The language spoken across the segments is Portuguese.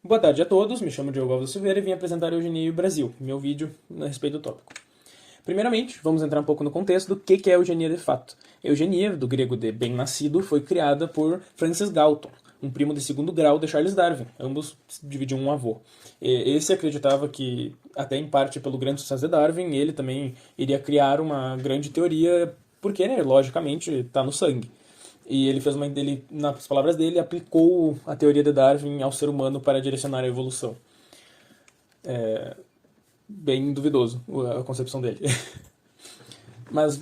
Boa tarde a todos, me chamo Diogo Alves Silveira e vim apresentar a Eugenia e o Brasil, meu vídeo a respeito do tópico. Primeiramente, vamos entrar um pouco no contexto do que é a eugenia de fato. Eugenia, do grego de bem-nascido, foi criada por Francis Galton, um primo de segundo grau de Charles Darwin, ambos dividiam um avô. Esse acreditava que, até em parte pelo grande sucesso de Darwin, ele também iria criar uma grande teoria, porque, né, logicamente, está no sangue. E ele fez nas palavras dele, aplicou a teoria de Darwin ao ser humano para direcionar a evolução. Bem duvidoso a concepção dele. Mas,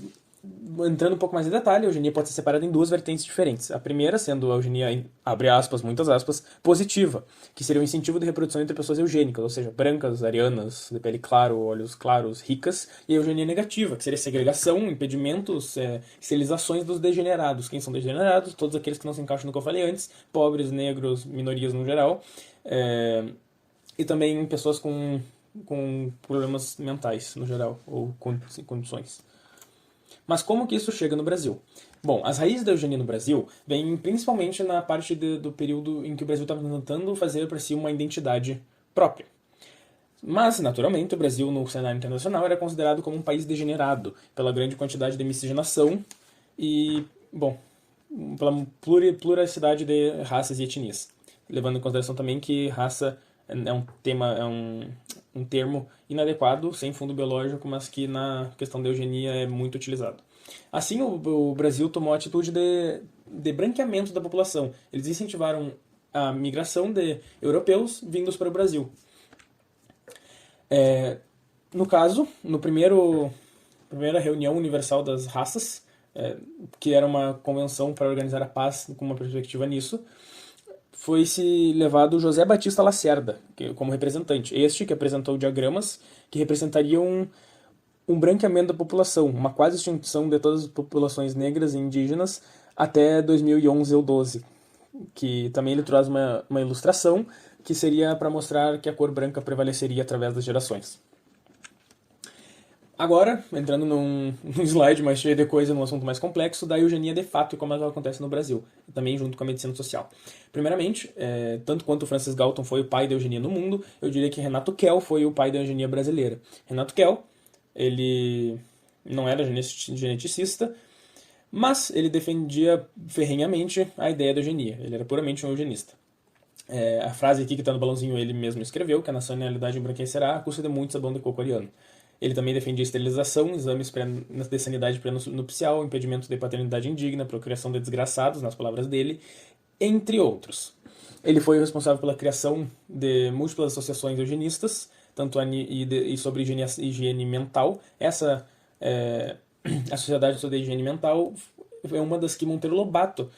entrando um pouco mais em detalhe, a eugenia pode ser separada em duas vertentes diferentes. A primeira sendo a eugenia, abre aspas, muitas aspas, positiva, que seria o incentivo de reprodução entre pessoas eugênicas, ou seja, brancas, arianas, de pele claro, olhos claros, ricas, e a eugenia negativa, que seria segregação, impedimentos, esterilizações dos degenerados. Quem são degenerados? Todos aqueles que não se encaixam no que eu falei antes, pobres, negros, minorias no geral, e também pessoas com problemas mentais, no geral, ou condições. Mas como que isso chega no Brasil? Bom, as raízes da eugenia no Brasil vêm principalmente na parte do período em que o Brasil estava tentando fazer para si uma identidade própria. Mas, naturalmente, o Brasil, no cenário internacional, era considerado como um país degenerado pela grande quantidade de miscigenação e, bom, pela pluralidade de raças e etnias. Levando em consideração também que raça é um termo inadequado, sem fundo biológico, mas que na questão da eugenia é muito utilizado. Assim, o Brasil tomou a atitude de branqueamento da população. Eles incentivaram a migração de europeus vindos para o Brasil. No caso, primeira reunião universal das raças, que era uma convenção para organizar a paz com uma perspectiva nisso, foi-se levado José Batista Lacerda como representante. Este que apresentou diagramas que representariam um branqueamento da população, uma quase extinção de todas as populações negras e indígenas até 2011 ou 12. Que também ele traz uma ilustração que seria para mostrar que a cor branca prevaleceria através das gerações. Agora, entrando num slide mais cheio de coisa, num assunto mais complexo, da eugenia de fato e como ela acontece no Brasil, também junto com a medicina social. Primeiramente, tanto quanto Francis Galton foi o pai da eugenia no mundo, eu diria que Renato Kell foi o pai da eugenia brasileira. Renato Kell, ele não era geneticista, mas ele defendia ferrenhamente a ideia da eugenia, ele era puramente um eugenista. A frase aqui que está no balãozinho ele mesmo escreveu, que a nacionalidade embranquecerá à custa de muito sabão de coco ariano. Ele também defendia esterilização, exames de sanidade pré-nupcial, impedimento de paternidade indigna, procriação de desgraçados, nas palavras dele, entre outros. Ele foi o responsável pela criação de múltiplas associações eugenistas, tanto e sobre higiene mental. Essa a Sociedade sobre a Higiene Mental é uma das que Monteiro Lobato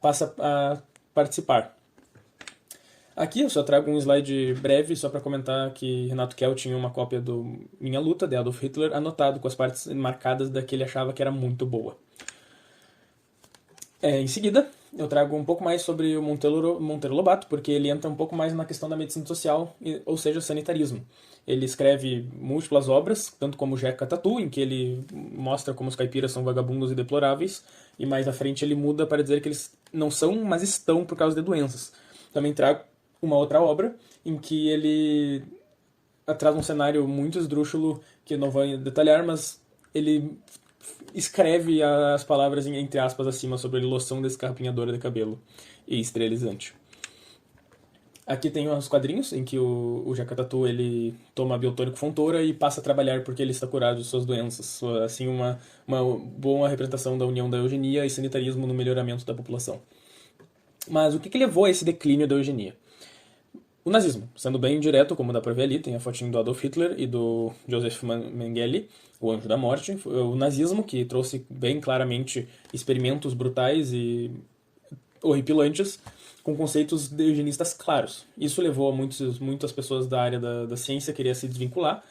passa a participar. Aqui eu só trago um slide breve só para comentar que Renato Kell tinha uma cópia do Minha Luta, de Adolf Hitler, anotado com as partes marcadas da que ele achava que era muito boa. Em seguida, eu trago um pouco mais sobre o Monteiro Lobato, porque ele entra um pouco mais na questão da medicina social, ou seja, sanitarismo. Ele escreve múltiplas obras, tanto como Jeca Tatu, em que ele mostra como os caipiras são vagabundos e deploráveis, e mais à frente ele muda para dizer que eles não são, mas estão por causa de doenças. Também trago uma outra obra em que ele traz um cenário muito esdrúxulo que eu não vou detalhar, mas ele escreve as palavras entre aspas acima sobre loção descarpinhadora de cabelo e esterilizante. Aqui tem uns quadrinhos em que o Jeca Tatu ele toma biotônico Fontoura e passa a trabalhar porque ele está curado de suas doenças. Assim, uma boa representação da união da eugenia e sanitarismo no melhoramento da população. Mas o que levou a esse declínio da eugenia? O nazismo, sendo bem direto, como dá pra ver ali, tem a fotinho do Adolf Hitler e do Joseph Mengele, o Anjo da Morte. O nazismo, que trouxe bem claramente experimentos brutais e horripilantes, com conceitos de eugenistas claros. Isso levou a muitas pessoas da área da ciência a querer se desvincular,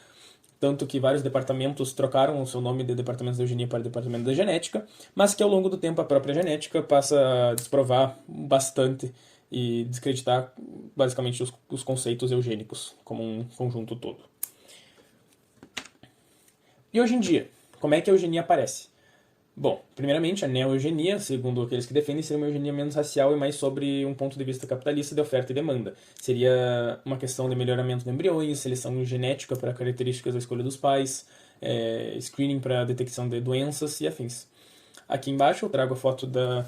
tanto que vários departamentos trocaram o seu nome de departamento de eugenia para departamento da genética, mas que ao longo do tempo a própria genética passa a desprovar bastante e descreditar basicamente os conceitos eugênicos como um conjunto todo. E hoje em dia, como é que a eugenia aparece? Bom, primeiramente, a neo-eugenia, segundo aqueles que defendem, seria uma eugenia menos racial e mais sobre um ponto de vista capitalista de oferta e demanda. Seria uma questão de melhoramento de embriões, seleção genética para características da escolha dos pais, screening para detecção de doenças e afins. Aqui embaixo eu trago a foto da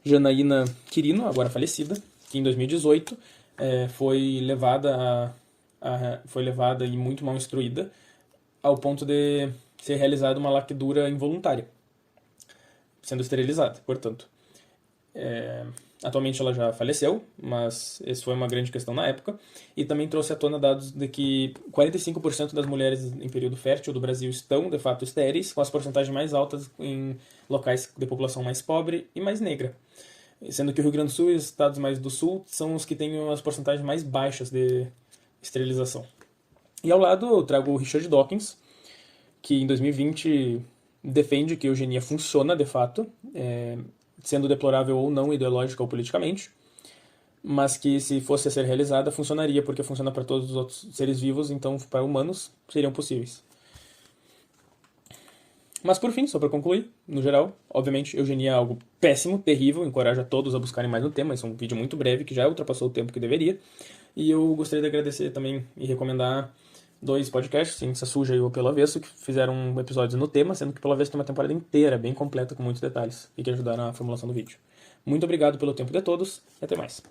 Janaína Quirino, agora falecida, que em 2018 foi levada e muito mal instruída ao ponto de ser realizada uma laquedura involuntária, sendo esterilizada, portanto. Atualmente ela já faleceu, mas isso foi uma grande questão na época, e também trouxe à tona dados de que 45% das mulheres em período fértil do Brasil estão, de fato, estéreis, com as porcentagens mais altas em locais de população mais pobre e mais negra, sendo que o Rio Grande do Sul e os estados mais do sul são os que têm as porcentagens mais baixas de esterilização. E ao lado eu trago o Richard Dawkins, que em 2020 defende que a eugenia funciona de fato, sendo deplorável ou não ideológica ou politicamente, mas que se fosse a ser realizada funcionaria, porque funciona para todos os outros seres vivos, então para humanos seriam possíveis. Mas por fim, só para concluir, no geral, obviamente, eugenia é algo péssimo, terrível, encorajo a todos a buscarem mais no tema, esse é um vídeo muito breve que já ultrapassou o tempo que deveria, e eu gostaria de agradecer também e recomendar 2 podcasts, Ciência Suja e o Pelo Avesso, que fizeram episódios no tema, sendo que Pelo Avesso tem uma temporada inteira, bem completa, com muitos detalhes, e que ajudaram na formulação do vídeo. Muito obrigado pelo tempo de todos, e até mais.